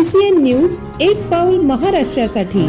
CCN news, एक पाऊल महाराष्ट्रासाठी।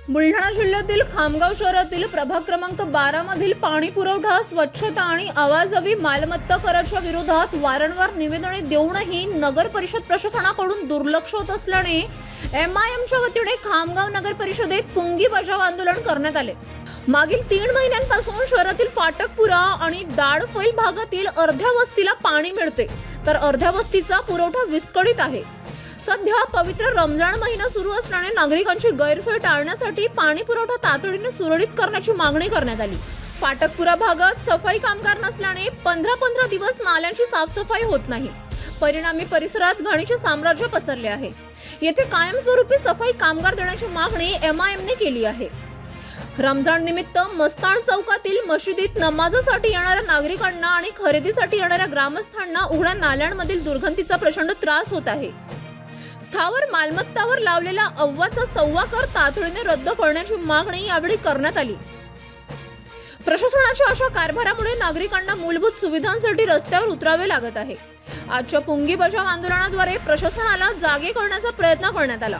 बुलढाणा जिल्ह्यातील खामगाव शहरातील प्रभाग क्रमांक 12 मधील पाणी पुरवठा, स्वच्छता आणि अवाजवी मालमत्ता कराच्या विरोधात वारंवार निवेदने देऊनही नगर परिषद प्रशासनाकडून दुर्लक्ष होत असल्याने MIMच्या वतीने खामगाव नगर परिषदेत पुंगी बचाव आंदोलन करण्यात आले। मागील 3 महिन्यांपासून शहरातील फाटकपुरा आणि दाडफैल भागातील अर्ध्या वस्तीला पाणी मिळते, तर अर्ध्या वस्तीचा पुरवठा विस्कळीत आहे। सध्या पवित्र रमजान महिना सुरू असल्याने नागरिकांची गैरसोय टाळण्यासाठी पाणी पुरवठा तातडीने सुरळीत करण्याची मागणी करण्यात आली। फाटकपुरा भागात सफाई कामगार नसल्याने 15 दिवस नाल्यांची साफसफाई होत नाही। परिणामी परिसरात घाणीचे साम्राज्य पसरले आहे। येथे कायमस्वरूपी सफाई कामगार देण्याची मागणी MIMने केली आहे। रमजान निमित्त मस्तान चौकातील मशिदीत नमाजासाठी येणाऱ्या नागरिकांना आणि खरेदीसाठी येणाऱ्या ग्रामस्थांना उघड्या नाल्यांमधील दुर्गंधीचा प्रचंड त्रास होत आहे। स्थावर मालमत्तावर लावलेला अव्वाचा सव्वा कर तातडीने रद्द करण्याची मागणी यावेळी करण्यात आली। प्रशासनाच्या अशा कारभारामुळे नागरिकांना मूलभूत सुविधांसाठी रस्त्यावर उतरावे लागत आहे। आजच्या पुंगी बचाव आंदोलनाद्वारे प्रशासनाला जागे करण्याचा प्रयत्न करण्यात आला।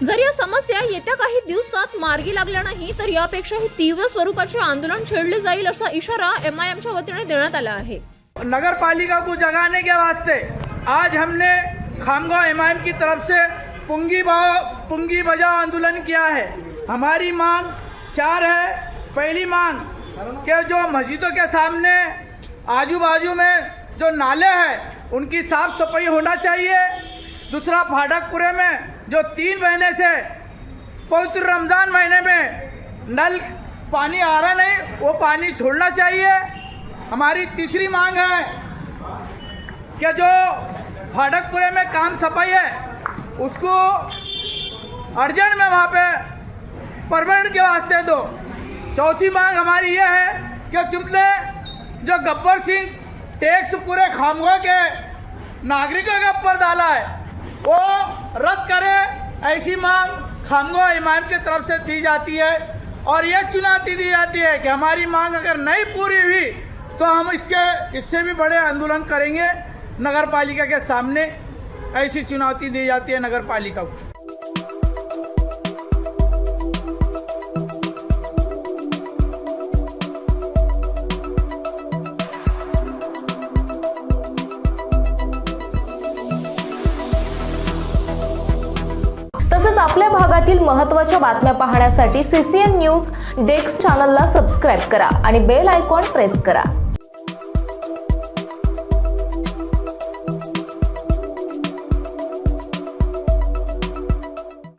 जर या समस्या येत्या काही दिवसात मार्गी लागल्या नाही तर यापेक्षाही तीव्र स्वरूपाचे आंदोलन छेडले जाईल असा इशारा MIMच्या वतीने देण्यात आला आहे। नगर पालिका को जगाने के वास्ते आज हमने खामगांव MIM की तरफ से पुंगी बचाव आंदोलन किया है। हमारी मांग 4 है। पहली मांग कि जो मस्जिदों के सामने आजू बाजू में जो नाले हैं उनकी साफ सफाई होना चाहिए। दूसरा, फाटकपुरे में जो 3 महीने से पवित्र रमज़ान महीने में नल पानी आ रहा नहीं, वो पानी छोड़ना चाहिए। हमारी तीसरी मांग है कि जो फाटकपुरे में काम सफाई है उसको अर्जेंट में वहाँ पे परमानेंट के वास्ते दो। चौथी मांग हमारी ये है कि तुमने जो गब्बर सिंह टैक्स पूरे खामगांव के नागरिकों के ऊपर डाला है वो रद्द करे। ऐसी मांग खामगांव MIM की तरफ से दी जाती है और ये चुनौती दी जाती है कि हमारी मांग अगर नहीं पूरी हुई तो हम इससे भी बड़े आंदोलन करेंगे। नगर पालिका के सामने ऐसी चुनौती दी जाती है नगर पालिका को। तसेच आपल्या भागातील महत्त्वाच्या बातम्या पाहण्यासाठी CCN न्यूज डेस्क चॅनलला सबस्क्राइब करा आणि बेल आयकॉन प्रेस करा।